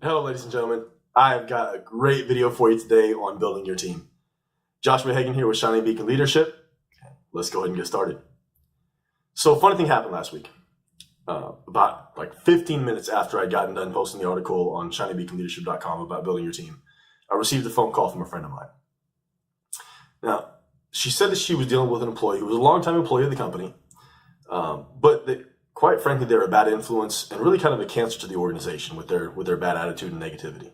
Hello, ladies and gentlemen. I've got a great video for you today on building your team. Joshua Hagan here with Shining Beacon Leadership. Let's go ahead and get started. So a funny thing happened last week. About 15 minutes after I'd gotten done posting the article on shiningbeaconleadership.com about building your team, I received a phone call from a friend of mine. Now, she said that she was dealing with an employee who was a longtime employee of the company, but that, quite frankly, they're a bad influence and really kind of a cancer to the organization with their bad attitude and negativity.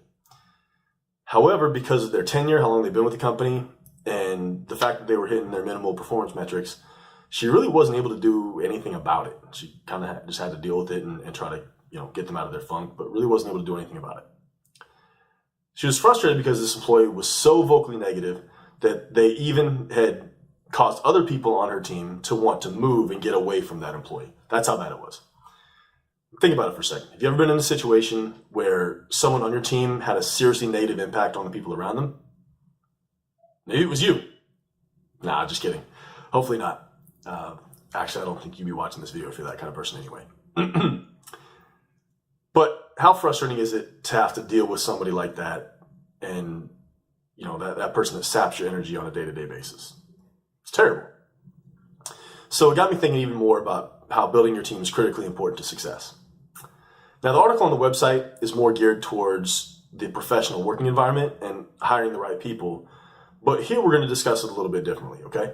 However, because of their tenure, how long they've been with the company, and the fact that they were hitting their minimal performance metrics, she really wasn't able to do anything about it. She kind of just had to deal with it and try to get them out of their funk, but really wasn't able to do anything about it. She was frustrated because this employee was so vocally negative that they even had caused other people on her team to want to move and get away from that employee. That's how bad it was. Think about it for a second. Have you ever been in a situation where someone on your team had a seriously negative impact on the people around them? Maybe it was you. Nah, just kidding. Hopefully not. Actually, I don't think you'd be watching this video if you're that kind of person anyway. But how frustrating is it to have to deal with somebody like that and that person that saps your energy on a day-to-day basis? It's terrible. So it got me thinking even more about how building your team is critically important to success. Now, the article on the website is more geared towards the professional working environment and hiring the right people. But here we're going to discuss it a little bit differently, okay?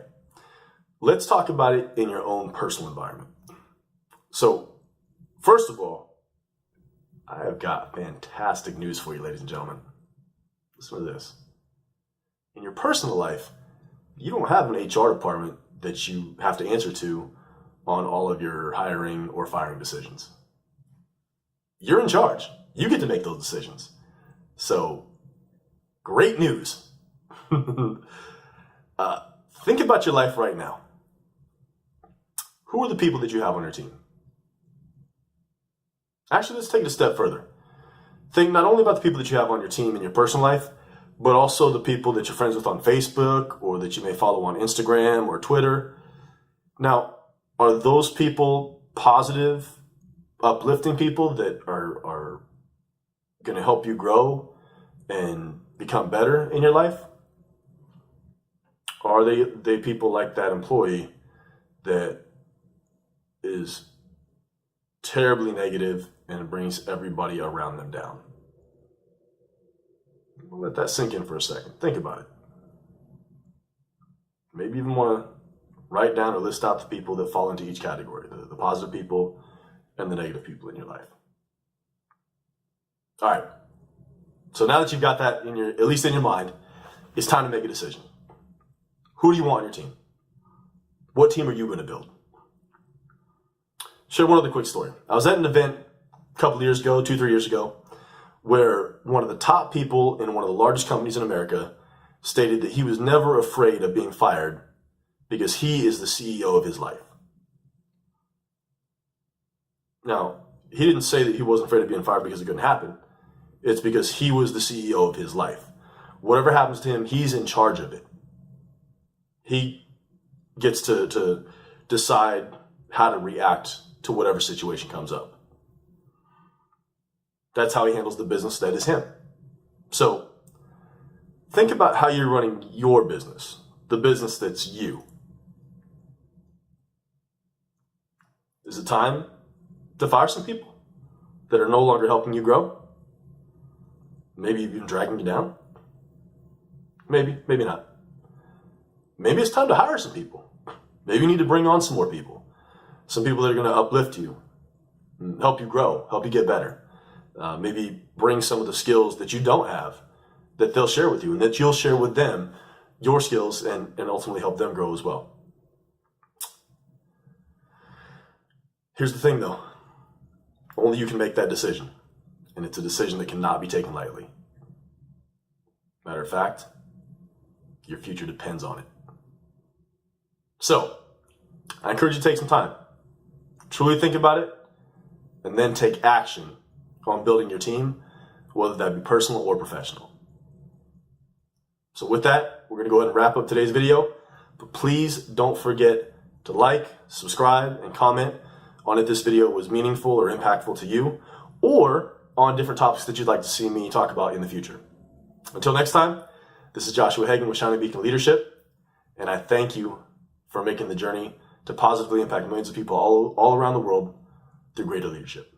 Let's talk about it in your own personal environment. So, first of all, I have got fantastic news for you, ladies and gentlemen. Listen to this. In your personal life, you don't have an HR department that you have to answer to on all of your hiring or firing decisions. You're in charge. You get to make those decisions. So, great news. Think about your life right now. Who are the people that you have on your team? Actually, let's take it a step further. Think not only about the people that you have on your team in your personal life, but also the people that you're friends with on Facebook or that you may follow on Instagram or Twitter. Now, are those people positive, uplifting people that are going to help you grow and become better in your life? Or are they people like that employee that is terribly negative and brings everybody around them down? We'll let that sink in for a second. Think about it. Maybe even want to write down or list out the people that fall into each category, the positive people and the negative people in your life. All right. So now that you've got that at least in your mind, it's time to make a decision. Who do you want on your team? What team are you going to build? Share one other quick story. I was at an event a couple of years ago, 2-3 years ago, where one of the top people in one of the largest companies in America stated that he was never afraid of being fired because he is the CEO of his life. Now, he didn't say that he wasn't afraid of being fired because it couldn't happen. It's because he was the CEO of his life. Whatever happens to him, he's in charge of it. He gets to decide how to react to whatever situation comes up. That's how he handles the business that is him. So think about how you're running your business, the business that's you. Is it time to fire some people that are no longer helping you grow? Maybe even dragging you down? Maybe, maybe not. Maybe it's time to hire some people. Maybe you need to bring on some more people. Some people that are going to uplift you, help you grow, help you get better. Maybe bring some of the skills that you don't have that they'll share with you and that you'll share with them your skills and ultimately help them grow as well. Here's the thing though. Only you can make that decision. And it's a decision that cannot be taken lightly. Matter of fact, your future depends on it. So, I encourage you to take some time. Truly think about it, and then take action on building your team, whether that be personal or professional. So with that, we're going to go ahead and wrap up today's video. But please don't forget to like, subscribe, and comment on if this video was meaningful or impactful to you, or on different topics that you'd like to see me talk about in the future. Until next time, this is Joshua Hagan with Shining Beacon Leadership, and I thank you for making the journey to positively impact millions of people all around the world through greater leadership.